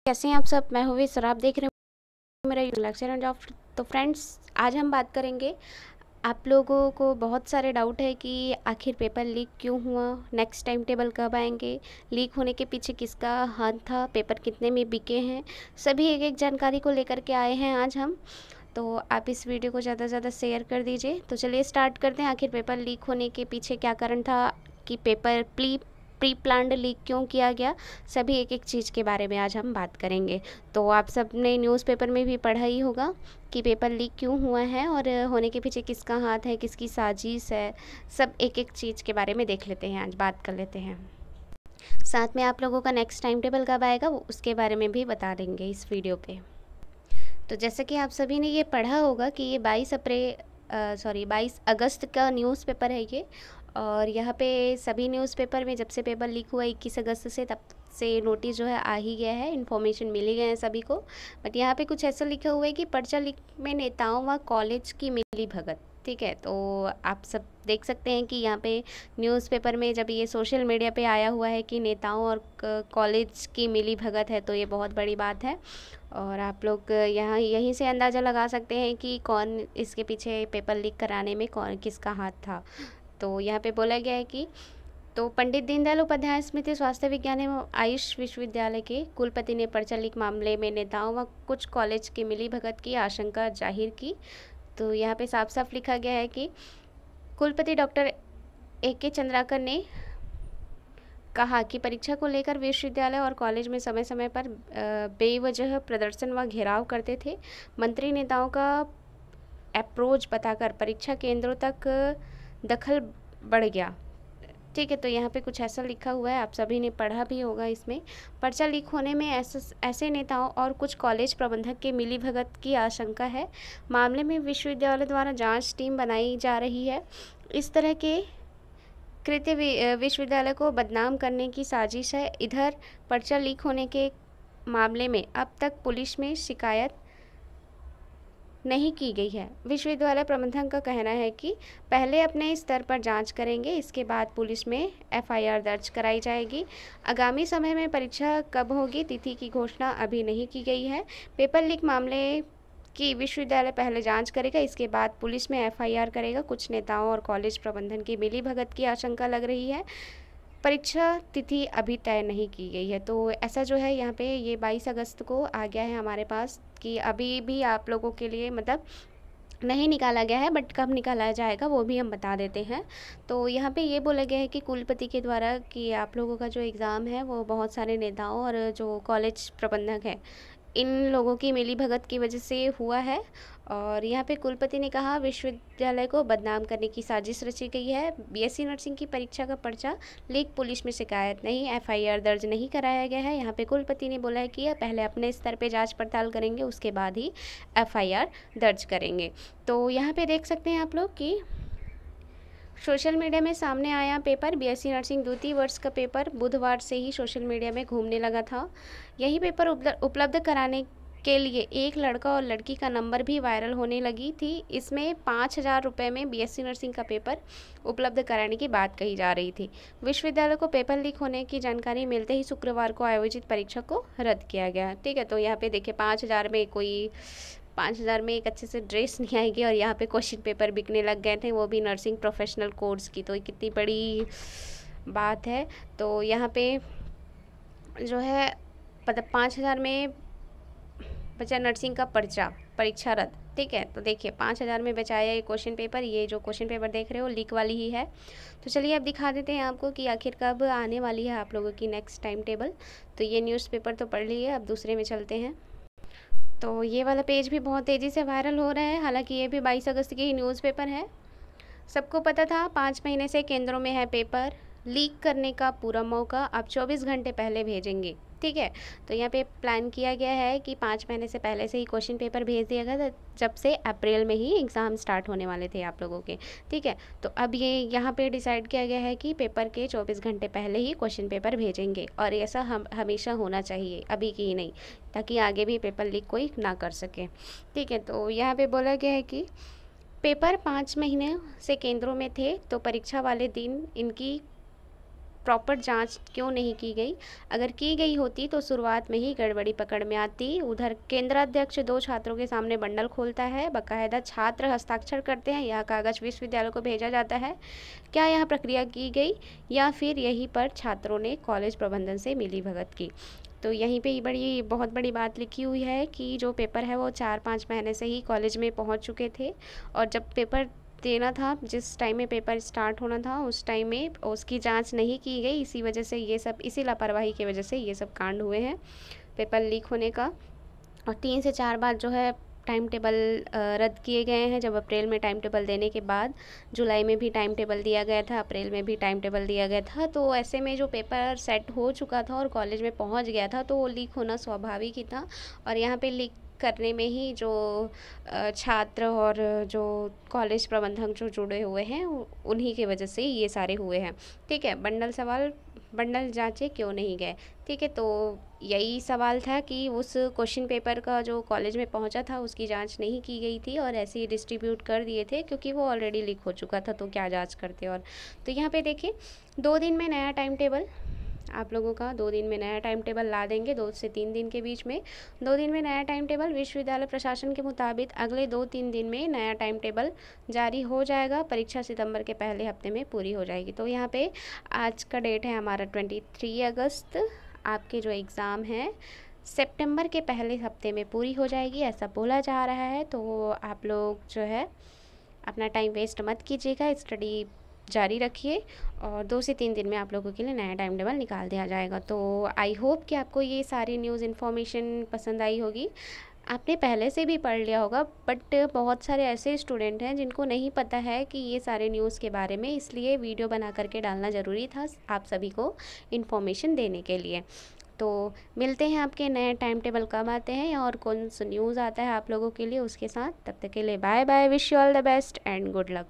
कैसे हैं आप सब। मैं हूँ विश और आप देख रहे हो मेरा लेक्चर एंड ऑफ। तो फ्रेंड्स, आज हम बात करेंगे। आप लोगों को बहुत सारे डाउट है कि आखिर पेपर लीक क्यों हुआ, नेक्स्ट टाइम टेबल कब आएंगे, लीक होने के पीछे किसका हाथ था, पेपर कितने में बिके हैं, सभी एक एक जानकारी को लेकर के आए हैं आज हम। तो आप इस वीडियो को ज़्यादा से ज़्यादा शेयर कर दीजिए। तो चलिए स्टार्ट करते हैं। आखिर पेपर लीक होने के पीछे क्या कारण था, कि पेपर प्री प्लान्ड लीक क्यों किया गया, सभी एक एक चीज़ के बारे में आज हम बात करेंगे। तो आप सब ने न्यूज़पेपर में भी पढ़ा ही होगा कि पेपर लीक क्यों हुआ है और होने के पीछे किसका हाथ है, किसकी साजिश है। सब एक एक चीज़ के बारे में देख लेते हैं, आज बात कर लेते हैं। साथ में आप लोगों का नेक्स्ट टाइम टेबल कब आएगा उसके बारे में भी बता देंगे इस वीडियो पे। तो जैसे कि आप सभी ने ये पढ़ा होगा कि ये 22 अगस्त का न्यूज़पेपर है ये। और यहाँ पे सभी न्यूज़पेपर में जब से पेपर लीक हुआ 21 अगस्त से, तब से नोटिस जो है आ ही गया है, इन्फॉर्मेशन मिल ही गए हैं सभी को। बट यहाँ पे कुछ ऐसा लिखा हुआ है कि पर्चा लीक में नेताओं व कॉलेज की मिली भगत। ठीक है, तो आप सब देख सकते हैं कि यहाँ पे न्यूज़पेपर में जब ये सोशल मीडिया पे आया हुआ है कि नेताओं और कॉलेज की मिली भगत है, तो ये बहुत बड़ी बात है। और आप लोग यहाँ यहीं से अंदाज़ा लगा सकते हैं कि कौन इसके पीछे पेपर लीक कराने में कौन किसका हाथ था। तो यहाँ पे बोला गया है कि तो पंडित दीनदयाल उपाध्याय स्मृति स्वास्थ्य विज्ञान एवं आयुष विश्वविद्यालय के कुलपति ने पर्चा लीक मामले में नेताओं व कुछ कॉलेज की मिली भगत की आशंका जाहिर की। तो यहाँ पे साफ साफ लिखा गया है कि कुलपति डॉक्टर A.K. चंद्राकर ने कहा कि परीक्षा को लेकर विश्वविद्यालय और कॉलेज में समय समय पर बेवजह प्रदर्शन व घेराव करते थे। मंत्री नेताओं का अप्रोच बताकर परीक्षा केंद्रों तक दखल बढ़ गया। ठीक है, तो यहाँ पे कुछ ऐसा लिखा हुआ है, आप सभी ने पढ़ा भी होगा। इसमें पर्चा लीक होने में ऐसे नेताओं और कुछ कॉलेज प्रबंधक के मिलीभगत की आशंका है। मामले में विश्वविद्यालय द्वारा जांच टीम बनाई जा रही है। इस तरह के कृत्य विश्वविद्यालय को बदनाम करने की साजिश है। इधर पर्चा लीक होने के मामले में अब तक पुलिस में शिकायत नहीं की गई है। विश्वविद्यालय प्रबंधन का कहना है कि पहले अपने स्तर पर जांच करेंगे, इसके बाद पुलिस में FIR दर्ज कराई जाएगी। आगामी समय में परीक्षा कब होगी, तिथि की घोषणा अभी नहीं की गई है। पेपर लीक मामले की विश्वविद्यालय पहले जांच करेगा, इसके बाद पुलिस में FIR करेगा। कुछ नेताओं और कॉलेज प्रबंधन की मिलीभगत की आशंका लग रही है। परीक्षा तिथि अभी तय नहीं की गई है। तो ऐसा जो है यहाँ पे ये 22 अगस्त को आ गया है हमारे पास, कि अभी भी आप लोगों के लिए मतलब नहीं निकाला गया है, बट कब निकाला जाएगा वो भी हम बता देते हैं। तो यहाँ पे ये बोला गया है कि कुलपति के द्वारा कि आप लोगों का जो एग्ज़ाम है वो बहुत सारे नेताओं और जो कॉलेज प्रबंधक हैं, इन लोगों की मिलीभगत की वजह से हुआ है। और यहाँ पे कुलपति ने कहा विश्वविद्यालय को बदनाम करने की साजिश रची गई है। BSc नर्सिंग की परीक्षा का पर्चा लीक, पुलिस में शिकायत नहीं, FIR दर्ज नहीं कराया गया है। यहाँ पे कुलपति ने बोला है कि पहले अपने स्तर पे जांच पड़ताल करेंगे, उसके बाद ही FIR दर्ज करेंगे। तो यहाँ पे देख सकते हैं आप लोग कि सोशल मीडिया में सामने आया पेपर BSc नर्सिंग द्वितीय वर्ष का पेपर बुधवार से ही सोशल मीडिया में घूमने लगा था। यही पेपर उपलब्ध कराने के लिए एक लड़का और लड़की का नंबर भी वायरल होने लगी थी। इसमें 5,000 रुपये में BSc नर्सिंग का पेपर उपलब्ध कराने की बात कही जा रही थी। विश्वविद्यालय को पेपर लीक होने की जानकारी मिलते ही शुक्रवार को आयोजित परीक्षा को रद्द किया गया। ठीक है, तो यहाँ पे देखिए 5,000 में एक अच्छे से ड्रेस नहीं आएगी, और यहाँ पे क्वेश्चन पेपर बिकने लग गए थे, वो भी नर्सिंग प्रोफेशनल कोर्स की। तो ये कितनी बड़ी बात है। तो यहाँ पे जो है मतलब 5,000 में बचा नर्सिंग का परीक्षा रद्द। ठीक है, तो देखिए 5,000 में बचाया ये क्वेश्चन पेपर। ये जो क्वेश्चन पेपर देख रहे हो लीक वाली ही है। तो चलिए अब दिखा देते हैं आपको कि आखिर कब आने वाली है आप लोगों की नेक्स्ट टाइम टेबल। तो ये न्यूज़पेपर तो पढ़ लिए, अब दूसरे में चलते हैं। तो ये वाला पेज भी बहुत तेज़ी से वायरल हो रहा है, हालांकि ये भी 22 अगस्त की ही न्यूज़पेपर है। सबको पता था 5 महीने से केंद्रों में है पेपर लीक करने का पूरा मौका, अब 24 घंटे पहले भेजेंगे। ठीक है, तो यहाँ पे प्लान किया गया है कि 5 महीने से पहले से ही क्वेश्चन पेपर भेज दिया गया, जब से अप्रैल में ही एग्ज़ाम स्टार्ट होने वाले थे आप लोगों के। ठीक है, तो अब ये यहाँ पे डिसाइड किया गया है कि पेपर के 24 घंटे पहले ही क्वेश्चन पेपर भेजेंगे, और ऐसा हमेशा होना चाहिए, अभी की ही नहीं, ताकि आगे भी पेपर लीक कोई ना कर सके। ठीक है, तो यहाँ पे बोला गया है कि पेपर 5 महीने से केंद्रों में थे, तो परीक्षा वाले दिन इनकी प्रॉपर जांच क्यों नहीं की गई? अगर की गई होती तो शुरुआत में ही गड़बड़ी पकड़ में आती। उधर केंद्राध्यक्ष 2 छात्रों के सामने बंडल खोलता है, बाकायदा छात्र हस्ताक्षर करते हैं, यह कागज़ विश्वविद्यालय को भेजा जाता है। क्या यह प्रक्रिया की गई या फिर यहीं पर छात्रों ने कॉलेज प्रबंधन से मिलीभगत की? तो यहीं पे ही बहुत बड़ी बात लिखी हुई है कि जो पेपर है वो 4-5 महीने से ही कॉलेज में पहुंच चुके थे, और जब पेपर देना था, जिस टाइम में पेपर स्टार्ट होना था, उस टाइम में उसकी जांच नहीं की गई। इसी वजह से ये सब, इसी लापरवाही की वजह से ये सब कांड हुए हैं पेपर लीक होने का। और 3 से 4 बार जो है टाइम टेबल रद्द किए गए हैं। जब अप्रैल में टाइम टेबल देने के बाद जुलाई में भी टाइम टेबल दिया गया था, अप्रैल में भी टाइम टेबल दिया गया था। तो ऐसे में जो पेपर सेट हो चुका था और कॉलेज में पहुंच गया था, तो वो लीक होना स्वाभाविक ही था। और यहाँ पे लीक करने में ही जो छात्र और जो कॉलेज प्रबंधक जो जुड़े हुए हैं, उन्हीं की वजह से ये सारे हुए हैं। ठीक है, बंडल जांचे क्यों नहीं गए? ठीक है, तो यही सवाल था कि उस क्वेश्चन पेपर का जो कॉलेज में पहुंचा था उसकी जांच नहीं की गई थी और ऐसे ही डिस्ट्रीब्यूट कर दिए थे, क्योंकि वो ऑलरेडी लीक हो चुका था, तो क्या जांच करते। और तो यहाँ पे देखिए 2 दिन में नया टाइम टेबल आप लोगों का 2 दिन में नया टाइम टेबल ला देंगे, 2 से 3 दिन के बीच में 2 दिन में नया टाइम टेबल। विश्वविद्यालय प्रशासन के मुताबिक अगले 2-3 दिन में नया टाइम टेबल जारी हो जाएगा। परीक्षा सितंबर के पहले हफ्ते में पूरी हो जाएगी। तो यहाँ पे आज का डेट है हमारा 23 अगस्त। आपके जो एग्ज़ाम है सितंबर के पहले हफ्ते में पूरी हो जाएगी, ऐसा बोला जा रहा है। तो आप लोग जो है अपना टाइम वेस्ट मत कीजिएगा, स्टडी जारी रखिए, और 2 से 3 दिन में आप लोगों के लिए नया टाइम टेबल निकाल दिया जाएगा। तो आई होप कि आपको ये सारी न्यूज़ इन्फॉर्मेशन पसंद आई होगी। आपने पहले से भी पढ़ लिया होगा, बट बहुत सारे ऐसे स्टूडेंट हैं जिनको नहीं पता है कि ये सारे न्यूज़ के बारे में, इसलिए वीडियो बना करके डालना ज़रूरी था आप सभी को इन्फॉर्मेशन देने के लिए। तो मिलते हैं आपके नए टाइम टेबल कब आते हैं और कौन सा न्यूज़ आता है आप लोगों के लिए उसके साथ। तब तक के लिए bye bye, wish you all the best and good luck.